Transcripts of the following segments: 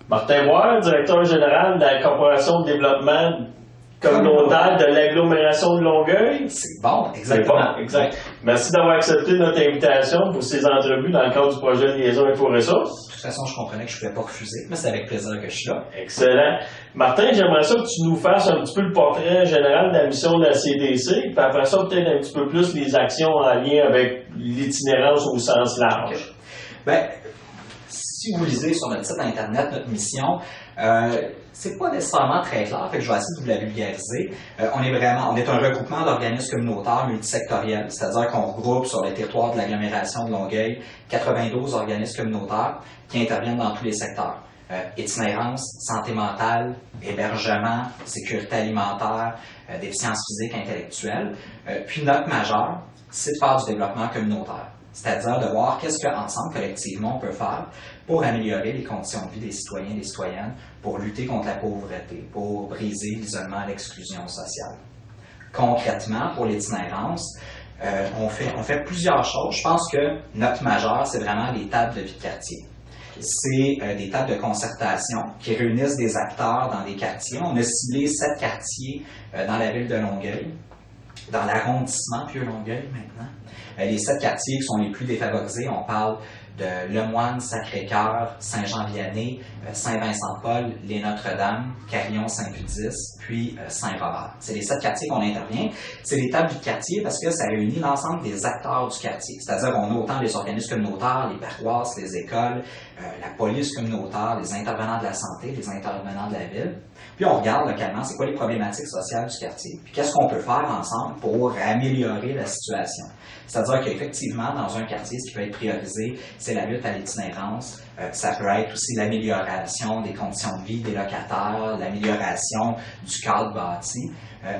Martin Boire, directeur général de la Corporation de développement communautaire de l'agglomération de Longueuil. C'est bon, exactement. Bon, exact. Merci d'avoir accepté notre invitation pour ces entrevues dans le cadre du projet Liaison Info-Ressources. De toute façon, je comprenais que je ne pouvais pas refuser, mais c'est avec plaisir que je suis là. Excellent. Martin, j'aimerais ça que tu nous fasses un petit peu le portrait général de la mission de la CDC, puis après ça, peut-être un petit peu plus les actions en lien avec l'itinérance au sens large. Okay. Ben, si vous lisez sur notre site internet notre mission, c'est pas nécessairement très clair, fait que je vais essayer de vous la vulgariser. On est un regroupement d'organismes communautaires multisectoriels, c'est-à-dire qu'on regroupe sur le territoire de l'agglomération de Longueuil 92 organismes communautaires qui interviennent dans tous les secteurs. Itinérance, santé mentale, hébergement, sécurité alimentaire, déficience physique, intellectuelle. Puis notre majeur, c'est de faire du développement communautaire. C'est-à-dire de voir qu'est-ce qu'ensemble, collectivement, on peut faire pour améliorer les conditions de vie des citoyens et des citoyennes, pour lutter contre la pauvreté, pour briser l'isolement et l'exclusion sociale. Concrètement, pour l'itinérance, on fait plusieurs choses. Je pense que notre majeur, c'est vraiment les tables de vie de quartier. C'est des tables de concertation qui réunissent des acteurs dans des quartiers. On a ciblé 7 quartiers dans la ville de Longueuil, dans l'arrondissement Vieux-Longueuil maintenant. Les 7 quartiers qui sont les plus défavorisés, on parle de Lemoine, Sacré-Cœur, Saint-Jean-Vianney, Saint-Vincent-Paul, les Notre-Dame, Carillon-Saint-Pudice, puis Saint-Robert. C'est les 7 quartiers qu'on intervient. C'est des tables de quartier parce que ça réunit l'ensemble des acteurs du quartier. C'est-à-dire qu'on a autant les organismes communautaires, les paroisses, les écoles, la police communautaire, les intervenants de la santé, les intervenants de la ville. Puis on regarde localement c'est quoi les problématiques sociales du quartier, puis qu'est-ce qu'on peut faire ensemble pour améliorer la situation. C'est-à-dire qu'effectivement, dans un quartier, ce qui peut être priorisé, c'est la lutte à l'itinérance. Ça peut être aussi l'amélioration des conditions de vie des locataires, l'amélioration du cadre bâti.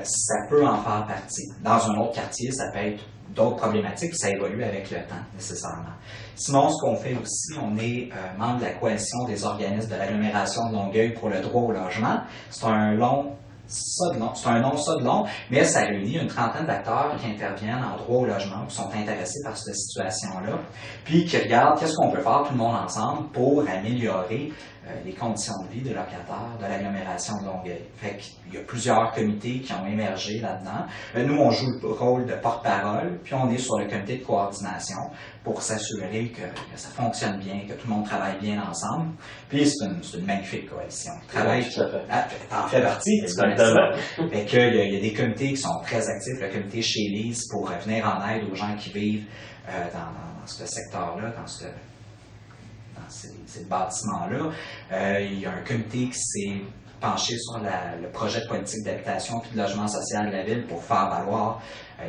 Ça peut en faire partie. Dans un autre quartier, ça peut être d'autres problématiques, puis ça évolue avec le temps, nécessairement. Sinon, ce qu'on fait aussi, on est membre de la coalition des organismes de l'agglomération de Longueuil pour le droit au logement. C'est un nom ça de long, mais ça réunit une trentaine d'acteurs qui interviennent en droit au logement, qui sont intéressés par cette situation-là, puis qui regardent qu'est-ce qu'on peut faire tout le monde ensemble pour améliorer les conditions de vie des locataires de l'agglomération de Longueuil. Fait qu'il y a plusieurs comités qui ont émergé là-dedans. Nous, on joue le rôle de porte-parole, puis on est sur le comité de coordination pour s'assurer que ça fonctionne bien, que tout le monde travaille bien ensemble. Puis c'est une magnifique coalition. T'en fais partie, tu connais ça. Fait qu'il y a des comités qui sont très actifs, le comité chez Lise pour venir en aide aux gens qui vivent dans ce secteur-là, dans ces bâtiments-là. Il y a un comité qui s'est penché sur le projet de politique d'habitation et de logement social de la ville pour faire valoir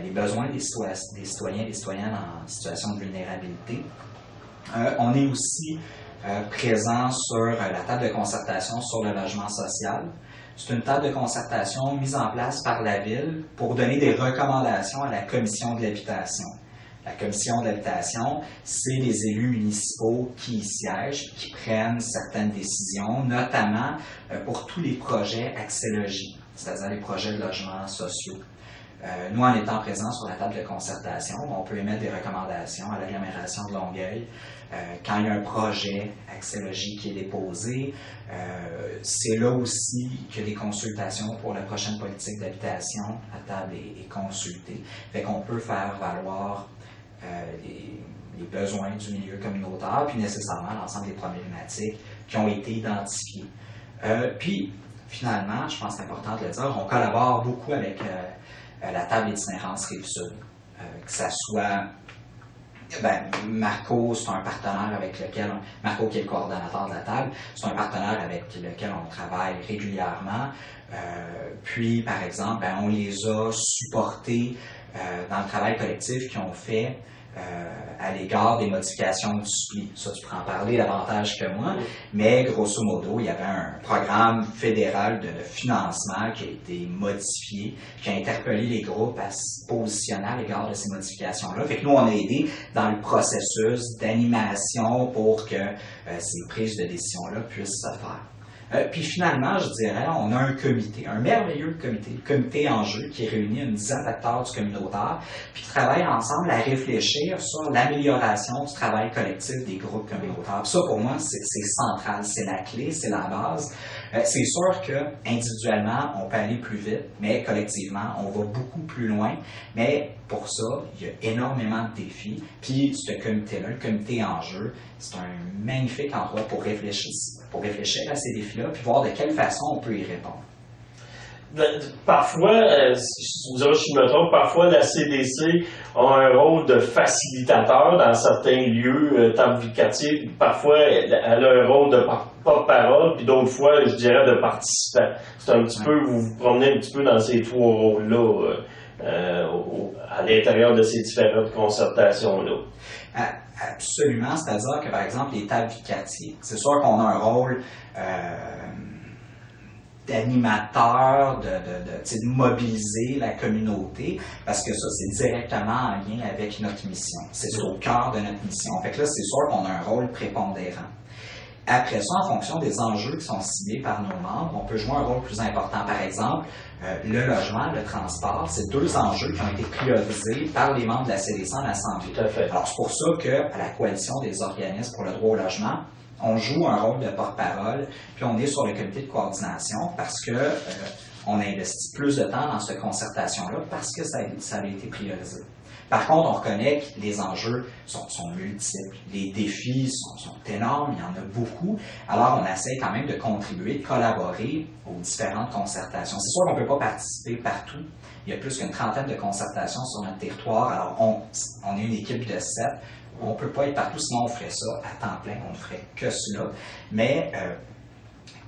les besoins des citoyens et des citoyennes en situation de vulnérabilité. On est aussi présent sur la table de concertation sur le logement social. C'est une table de concertation mise en place par la ville pour donner des recommandations à la commission de l'habitation. La commission de l'habitation, c'est les élus municipaux qui y siègent, qui prennent certaines décisions, notamment pour tous les projets accès-logis, c'est-à-dire les projets de logements sociaux. Nous, en étant présents sur la table de concertation, on peut émettre des recommandations à l'agglomération de Longueuil. Quand il y a un projet accès-logis qui est déposé, c'est là aussi que des consultations pour la prochaine politique d'habitation, la table est consultée. Fait qu'on peut faire valoir les besoins du milieu communautaire, puis nécessairement l'ensemble des problématiques qui ont été identifiées. Puis, finalement, je pense que c'est important de le dire, on collabore beaucoup avec la table d'itinérance Rive-Sud, que ça soit Marco, c'est un partenaire avec lequel, Marco qui est le coordonnateur de la table, c'est un partenaire avec lequel on travaille régulièrement. Puis, par exemple, on les a supportés dans le travail collectif qu'ils ont fait à l'égard des modifications du SPLI. Ça, tu pourras en parler davantage que moi, mais grosso modo, il y avait un programme fédéral de financement qui a été modifié, qui a interpellé les groupes à se positionner à l'égard de ces modifications-là. Fait que nous, on a aidé dans le processus d'animation pour que ces prises de décision-là puissent se faire. Puis finalement, je dirais, on a un comité, un merveilleux comité, le comité Enjeux, qui réunit une dizaine d'acteurs du communautaire, puis qui travaillent ensemble à réfléchir sur l'amélioration du travail collectif des groupes communautaires. Puis ça, pour moi, c'est central, c'est la clé, c'est la base. C'est sûr que individuellement, on peut aller plus vite, mais collectivement, on va beaucoup plus loin. Mais pour ça, il y a énormément de défis. Puis ce comité-là, le comité Enjeux, c'est un magnifique endroit pour réfléchir à ces défis-là, puis voir de quelle façon on peut y répondre. Parfois, je me trompe, parfois la CDC a un rôle de facilitateur dans certains lieux, table quartier. Parfois, elle a un rôle de porte-parole, puis d'autres fois, je dirais, de participant. C'est un petit peu, vous vous promenez un petit peu dans ces trois rôles-là, à l'intérieur de ces différentes concertations-là. Absolument, c'est-à-dire que, par exemple, les tables du quartier, c'est sûr qu'on a un rôle d'animateur, de mobiliser la communauté, parce que ça, c'est directement en lien avec notre mission. C'est au cœur de notre mission. Fait que là, c'est sûr qu'on a un rôle prépondérant. Après ça, en fonction des enjeux qui sont ciblés par nos membres, on peut jouer un rôle plus important. Par exemple, le logement, le transport, c'est deux enjeux qui ont été priorisés par les membres de la CDC en Assemblée. Tout à fait. Alors, c'est pour ça qu'à la Coalition des organismes pour le droit au logement, on joue un rôle de porte-parole, puis on est sur le comité de coordination parce que on investit plus de temps dans cette concertation-là parce que ça a été priorisé. Par contre, on reconnaît que les enjeux sont multiples, les défis sont énormes, il y en a beaucoup. Alors, on essaie quand même de contribuer, de collaborer aux différentes concertations. C'est sûr qu'on ne peut pas participer partout. Il y a plus qu'une trentaine de concertations sur notre territoire. Alors, on est une équipe de 7. On ne peut pas être partout, sinon on ferait ça à temps plein, on ne ferait que cela. Mais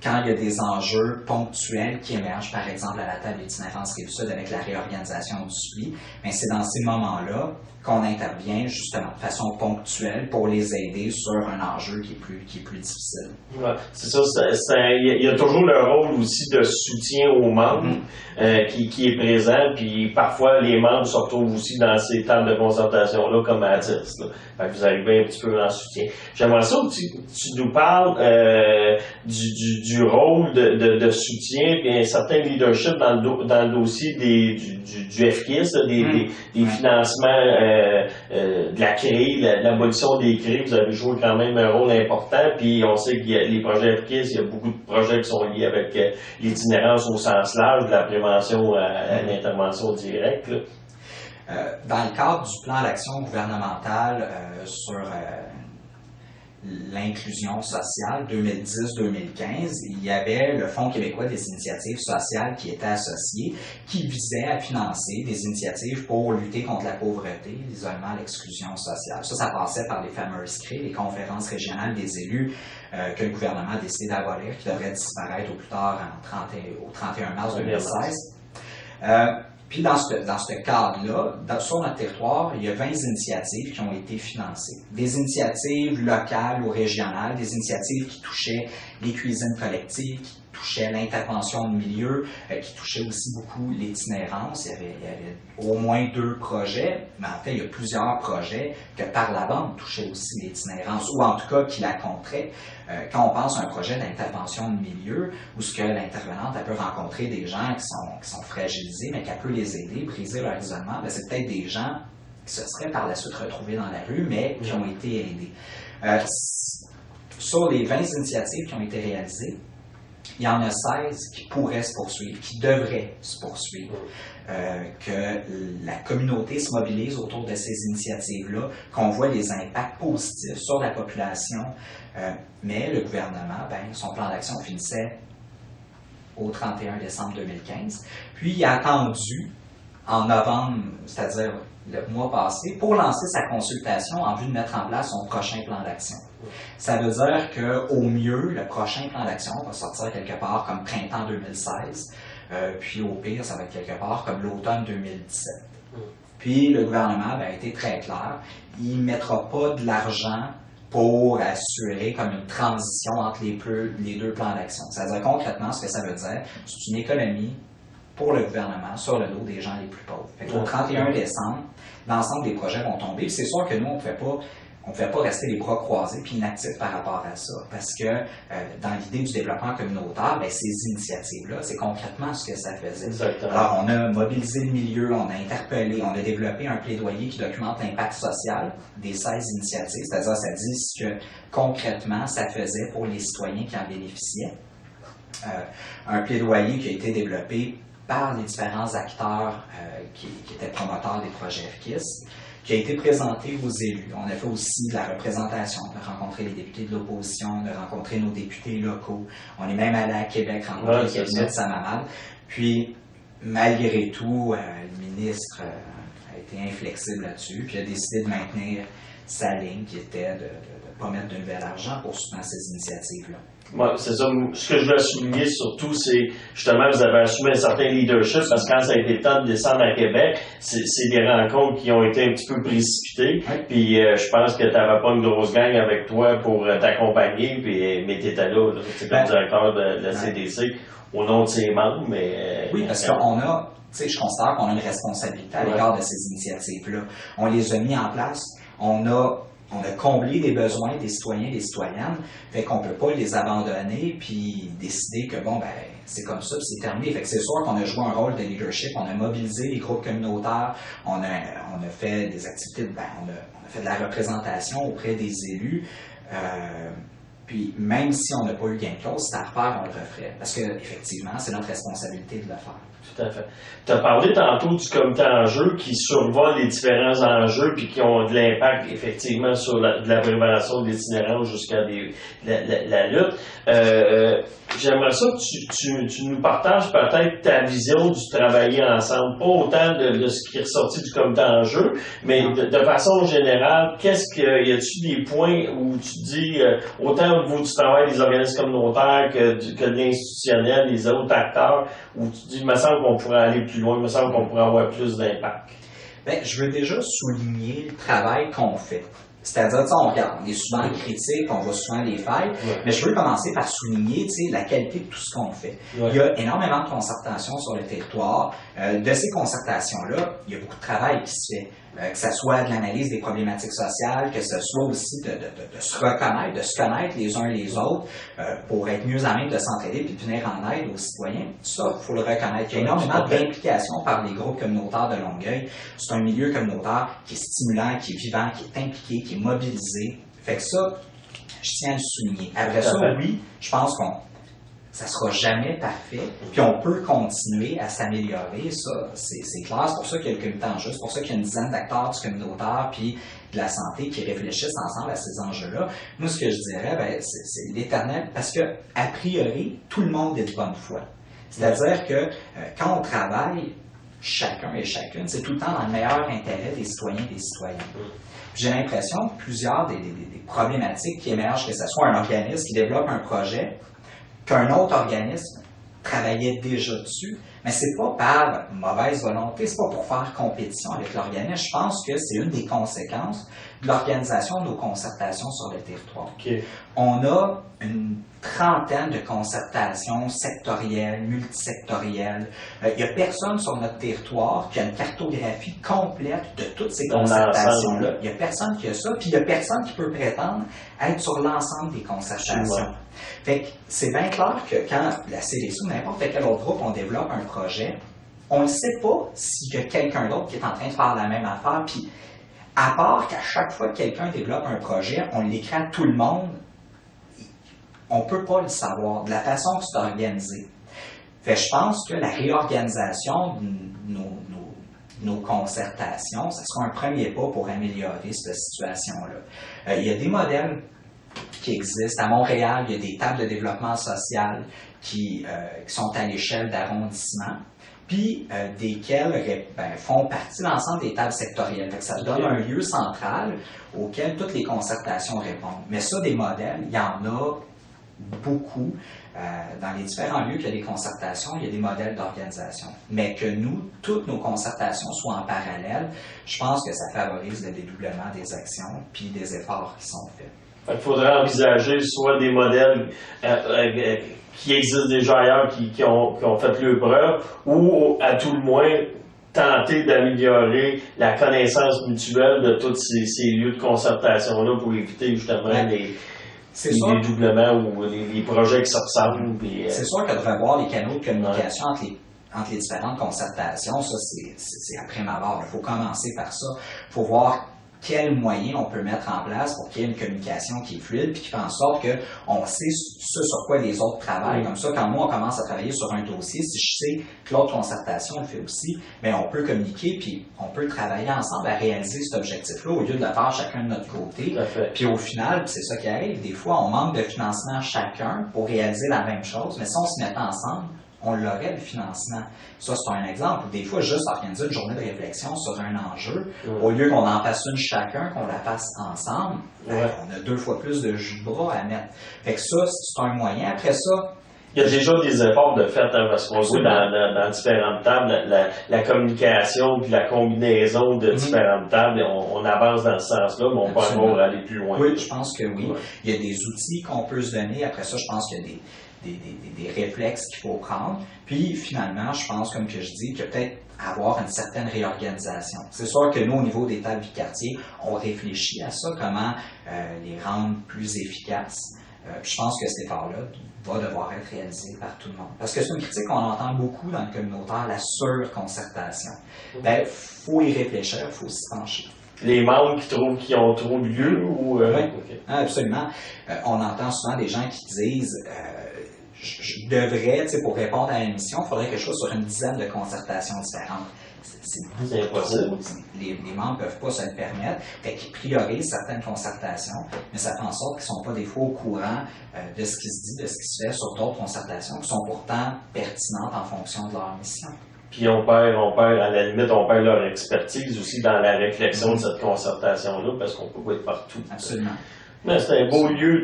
quand il y a des enjeux ponctuels qui émergent, par exemple à la table d'itinérance Rive-Sud avec la réorganisation du SPLI, bien, c'est dans ces moments-là qu'on intervient justement de façon ponctuelle pour les aider sur un enjeu qui est plus difficile. Ouais, c'est ça, il y a toujours le rôle aussi de soutien aux membres qui est présent, puis parfois les membres se retrouvent aussi dans ces tables de concertation-là comme à 10. Là. Fait que vous arrivez un petit peu en soutien. J'aimerais ça que tu nous parles du rôle de soutien et un certain leadership dans le dossier du FKIS, des financements de la CRI, l'abolition des CRI. Vous avez joué quand même un rôle important, puis on sait que les projets FKIS, il y a beaucoup de projets qui sont liés avec l'itinérance au sens large, de la prévention à l'intervention directe. Là. Dans le cadre du plan d'action gouvernemental sur l'inclusion sociale 2010-2015, il y avait le Fonds québécois des initiatives sociales qui était associé, qui visait à financer des initiatives pour lutter contre la pauvreté, l'isolement, l'exclusion sociale. Ça passait par les fameuses CRI, les conférences régionales des élus, que le gouvernement a décidé d'abolir, qui devraient disparaître au plus tard au 31 mars 2016. Puis dans ce cadre-là, sur notre territoire, il y a 20 initiatives qui ont été financées. Des initiatives locales ou régionales, des initiatives qui touchaient les cuisines collectives, qui touchaient l'intervention de milieu, qui touchaient aussi beaucoup l'itinérance. Il y avait au moins 2 projets, mais en fait, il y a plusieurs projets que par la bande touchaient aussi l'itinérance, ou en tout cas qui la comptaient. Quand on pense à un projet d'intervention de milieu, où ce que l'intervenante elle peut rencontrer des gens qui sont fragilisés, mais qu'elle peut les aider, briser leur isolement, bien, c'est peut-être des gens qui se seraient par la suite retrouvés dans la rue, mais qui ont été aidés. Sur les 20 initiatives qui ont été réalisées, il y en a 16 qui pourraient se poursuivre, qui devraient se poursuivre. Que la communauté se mobilise autour de ces initiatives-là, qu'on voit les impacts positifs sur la population, mais le gouvernement, son plan d'action finissait au 31 décembre 2015, puis il a attendu en novembre, c'est-à-dire le mois passé, pour lancer sa consultation en vue de mettre en place son prochain plan d'action. Ça veut dire qu'au mieux, le prochain plan d'action va sortir quelque part comme printemps 2016, puis au pire, ça va être quelque part comme l'automne 2017. Puis le gouvernement a été très clair, il ne mettra pas de l'argent pour assurer comme une transition entre les deux plans d'action. C'est-à-dire concrètement, ce que ça veut dire, c'est une économie pour le gouvernement sur le dos des gens les plus pauvres. Au 31 décembre, l'ensemble des projets vont tomber. C'est sûr que nous, on ne pouvait pas on ne pouvait pas rester les bras croisés puis inactifs par rapport à ça. Parce que dans l'idée du développement communautaire, ben, ces initiatives-là, c'est concrètement ce que ça faisait. Exactement. Alors, on a mobilisé le milieu, on a interpellé, on a développé un plaidoyer qui documente l'impact social des 16 initiatives, c'est-à-dire ça dit ce que concrètement ça faisait pour les citoyens qui en bénéficiaient. Un plaidoyer qui a été développé par les différents acteurs qui étaient promoteurs des projets FKIS, qui a été présenté aux élus. On a fait aussi de la représentation, on a rencontré les députés de l'opposition, on a rencontré nos députés locaux, on est même allé à Québec rencontrer le cabinet de Samamad. Puis, malgré tout, le ministre a été inflexible là-dessus, puis a décidé de maintenir sa ligne qui était de ne pas mettre de nouvel argent pour soutenir ces initiatives-là. Ouais, c'est ça. Ce que je veux souligner surtout, c'est justement, vous avez assumé un certain leadership parce que quand ça a été le temps de descendre à Québec, c'est des rencontres qui ont été un petit peu précipitées. Oui. Puis je pense que tu n'avais pas une grosse gang avec toi pour t'accompagner, mais tu étais là, comme directeur de la CDC, au nom de ses membres. Mais, oui, parce qu'on a, tu sais, je considère qu'on a une responsabilité à l'égard de ces initiatives-là. On les a mis en place, on a comblé les besoins des citoyens et des citoyennes, fait qu'on peut pas les abandonner puis décider que bon, ben, c'est comme ça, puis c'est terminé. Fait que c'est sûr qu'on a joué un rôle de leadership, on a mobilisé les groupes communautaires, on a fait des activités, ben, on a fait de la représentation auprès des élus, puis même si on n'a pas eu gain de cause, c'est à refaire, on le referait. Parce que effectivement, c'est notre responsabilité de le faire. Tout à fait. Tu as parlé tantôt du comité enjeu qui survole les différents enjeux puis qui ont de l'impact effectivement sur de la préparation de l'itinérance jusqu'à la lutte. J'aimerais ça que tu nous partages peut-être ta vision du travailler ensemble, pas autant de ce qui est ressorti du comité enjeu, mais de façon générale, y a-t-il des points où tu dis, autant au niveau du travail des organismes communautaires que de l'institutionnel, les autres acteurs, où tu dis, il me semble qu'on pourrait aller plus loin, il me semble qu'on pourrait avoir plus d'impact? Bien, je veux déjà souligner le travail qu'on fait. C'est-à-dire, on regarde, on est souvent critique, on voit souvent les failles, mais je veux commencer par souligner la qualité de tout ce qu'on fait. Il y a énormément de concertations sur le territoire. De ces concertations-là, il y a beaucoup de travail qui se fait. Que ce soit de l'analyse des problématiques sociales, que ce soit aussi de se reconnaître, de se connaître les uns les autres pour être mieux à même de s'entraider et de venir en aide aux citoyens. Ça, il faut le reconnaître. Il y a énormément d'implications par les groupes communautaires de Longueuil. C'est un milieu communautaire qui est stimulant, qui est vivant, qui est impliqué, qui est mobilisé. Fait que ça, je tiens à le souligner. Après ça, oui, je pense ça sera jamais parfait, puis on peut continuer à s'améliorer, ça, c'est clair. C'est pour ça qu'il y a le comité enjeu, c'est pour ça qu'il y a une dizaine d'acteurs du communautaire puis de la santé qui réfléchissent ensemble à ces enjeux-là. Moi, ce que je dirais, ben, c'est l'éternel, parce que, a priori, tout le monde est de bonne foi. C'est-à-dire que quand on travaille, chacun et chacune, c'est tout le temps dans le meilleur intérêt des citoyens et des citoyennes. J'ai l'impression que plusieurs des problématiques qui émergent, que ce soit un organisme qui développe un projet, qu'un autre organisme travaillait déjà dessus, mais c'est pas par mauvaise volonté, c'est pas pour faire compétition avec l'organisme. Je pense que c'est une des conséquences de l'organisation de nos concertations sur le territoire. Okay. On a une trentaine de concertations sectorielles, multisectorielles. Il n'y a personne sur notre territoire qui a une cartographie complète de toutes ces concertations-là. Il n'y a personne qui a ça, puis il n'y a personne qui peut prétendre être sur l'ensemble des concertations. Fait que c'est bien clair que quand la CDC ou n'importe quel autre groupe, on développe un projet, on ne sait pas s'il y a quelqu'un d'autre qui est en train de faire la même affaire, puis à part qu'à chaque fois que quelqu'un développe un projet, on l'écrit à tout le monde, on ne peut pas le savoir de la façon que c'est organisé. Fait que je pense que la réorganisation de nos concertations, ce sera un premier pas pour améliorer cette situation-là. Il y a des modèles qui existent. À Montréal, il y a des tables de développement social qui sont à l'échelle d'arrondissement, puis desquelles font partie de l'ensemble des tables sectorielles. Fait que ça donne un lieu central auquel toutes les concertations répondent. Mais ça, des modèles, il y en a beaucoup. Dans les différents lieux qu'il y a des concertations, il y a des modèles d'organisation. Mais que nous, toutes nos concertations soient en parallèle, je pense que ça favorise le dédoublement des actions puis des efforts qui sont faits. Il faudrait envisager soit des modèles qui existent déjà ailleurs, qui ont fait leur preuve, ou à tout le moins tenter d'améliorer la connaissance mutuelle de tous ces lieux de concertation-là pour éviter justement les dédoublements ou les projets qui se ressemblent. C'est sûr que de revoir les canaux de communication entre les différentes concertations, ça c'est après ma barre. Il faut commencer par ça. Il faut voir quels moyens on peut mettre en place pour qu'il y ait une communication qui est fluide puis qui fait en sorte qu'on sait ce sur quoi les autres travaillent. Comme ça, quand moi, on commence à travailler sur un dossier, si je sais que l'autre concertation le fait aussi, bien, on peut communiquer puis on peut travailler ensemble à réaliser cet objectif-là au lieu de le faire chacun de notre côté. Puis au final, c'est ça qui arrive, des fois, on manque de financement chacun pour réaliser la même chose, mais si on se mettait ensemble, on l'aurait le financement. Ça, c'est un exemple. Des fois, juste organiser une journée de réflexion sur un enjeu, au lieu qu'on en fasse une chacun, qu'on la fasse ensemble, on a 2 fois plus de jus de bras à mettre. Fait que ça, c'est un moyen. Après ça, il y a déjà des efforts de fait, parce qu'on voit dans différentes tables, la communication puis la combinaison de différentes tables, on avance dans ce sens-là, mais on peut encore aller plus loin. Oui, je pense que oui. Il y a des outils qu'on peut se donner. Après ça, je pense qu'il y a des réflexes qu'il faut prendre. Puis finalement, je pense, comme que je dis, qu'il y a peut-être avoir une certaine réorganisation. C'est sûr que nous, au niveau des tables du quartier, on réfléchit à ça, comment les rendre plus efficaces. Je pense que cet effort-là va devoir être réalisé par tout le monde. Parce que c'est une critique qu'on entend beaucoup dans le communautaire, la surconcertation. Ben, faut y réfléchir, il faut s'y pencher. Les membres qui trouvent qu'ils ont trop de lieu ou... Oui, absolument. On entend souvent des gens qui disent je devrais, pour répondre à la mission, il faudrait que je sois sur une dizaine de concertations différentes. C'est impossible. Les membres ne peuvent pas se le permettre. Fait qu'ils priorisent certaines concertations, mais ça fait en sorte qu'ils ne sont pas des fois au courant de ce qui se dit, de ce qui se fait sur d'autres concertations qui sont pourtant pertinentes en fonction de leur mission. Puis on perd, à la limite, on perd leur expertise aussi dans la réflexion de cette concertation-là, parce qu'on peut pas être partout. Absolument. Mais c'est un beau lieu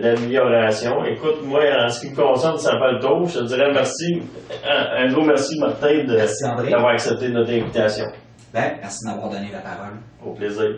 d'amélioration. Écoute, moi, en ce qui me concerne, ça fait le tour. Je te dirais merci. Un gros merci, Martin, d'avoir accepté notre invitation. Ben, merci de m'avoir donné la parole. Au plaisir.